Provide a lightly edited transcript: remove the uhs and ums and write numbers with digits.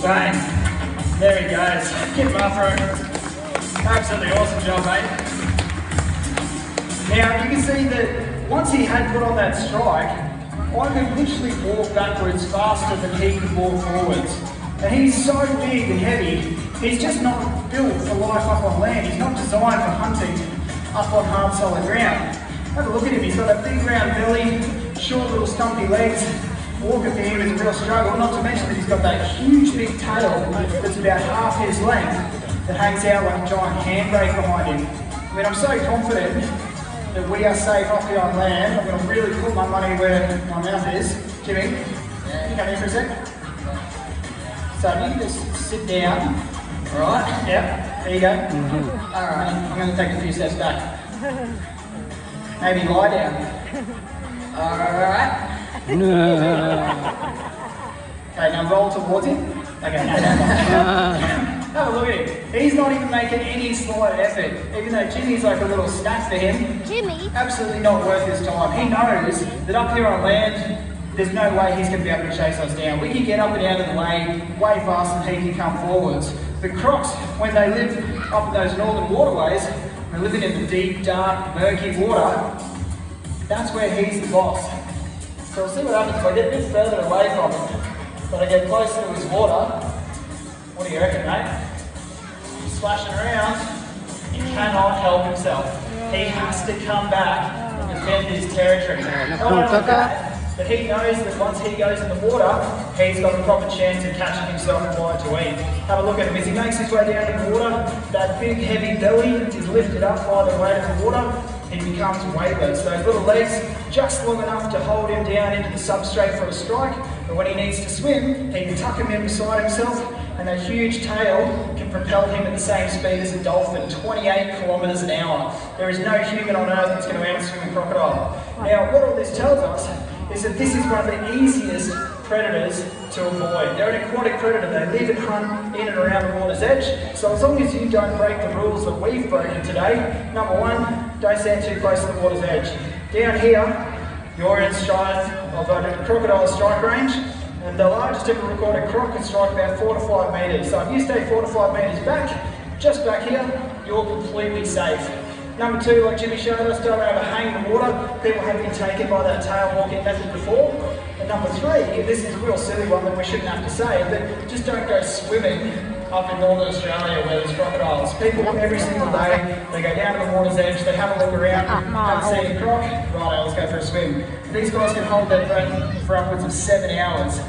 Bang. There he goes. Give him up for it. Absolutely awesome job, mate. Now, you can see that once he had put on that strike, I could literally walk backwards faster than he could walk forwards. And he's so big and heavy, he's just not built for life up on land. He's not designed for hunting up on hard solid ground. Have a look at him, he's got a big round belly, short little stumpy legs. Walking for him is a real struggle, not to mention that he's got that huge big tail that's about half his length that hangs out like a giant handbrake behind him. I mean, I'm so confident that we are safe up here on land. I'm going to really put my money where my mouth is. Jimmy, can you come here for a sec? So you can just sit down. Alright, yeah, there you go. Alright, I'm going to take a few steps back. Maybe lie down. Alright. Okay, now roll towards him. Okay, have a look at him. He's not even making any slight effort. Even though Jimmy's like a little snack for him. Jimmy? Absolutely not worth his time. He knows that up here on land, there's no way he's going to be able to chase us down. We can get up and out of the way faster than he can come forwards. The crocs, when they live up in those northern waterways, they're living in the deep, dark, murky water, that's where he's the boss. So we'll see what happens if I get a bit further away from him, but I get closer to his water. What do you reckon, mate? He's splashing around. He cannot help himself. He has to come back and defend his territory. Not only that, but he knows that once he goes in the water, he's got a proper chance of catching himself a bite to eat. Have a look at him. As he makes his way down in the water, that big heavy belly is lifted up by the weight of the water. He becomes weightless. Those little legs just long enough to hold him down into the substrate for a strike, but when he needs to swim, he can tuck him in beside himself, and that huge tail can propel him at the same speed as a dolphin, 28 kilometres an hour. There is no human on earth that's going to outswim a crocodile. Now, what all this tells us is that this is one of the easiest predators to avoid. They're an aquatic predator. They live and hunt in and around the water's edge. So as long as you don't break the rules that we've broken today, number one, don't stand too close to the water's edge. Down here, you're in stride of a crocodile strike range, and the largest ever recorded croc can strike about 4 to 5 metres. So if you stay 4 to 5 metres back, just back here, you're completely safe. Number two, like Jimmy showed us, don't overhang the water. People have been taken by that tail walking method before. And number three, this is a real silly one that we shouldn't have to say, but just don't go swimming up in Northern Australia where there's crocodiles. People every single day, they go down to the water's edge, they have a look around, haven't seen a croc, right, let's go for a swim. These guys can hold their breath for upwards of 7 hours.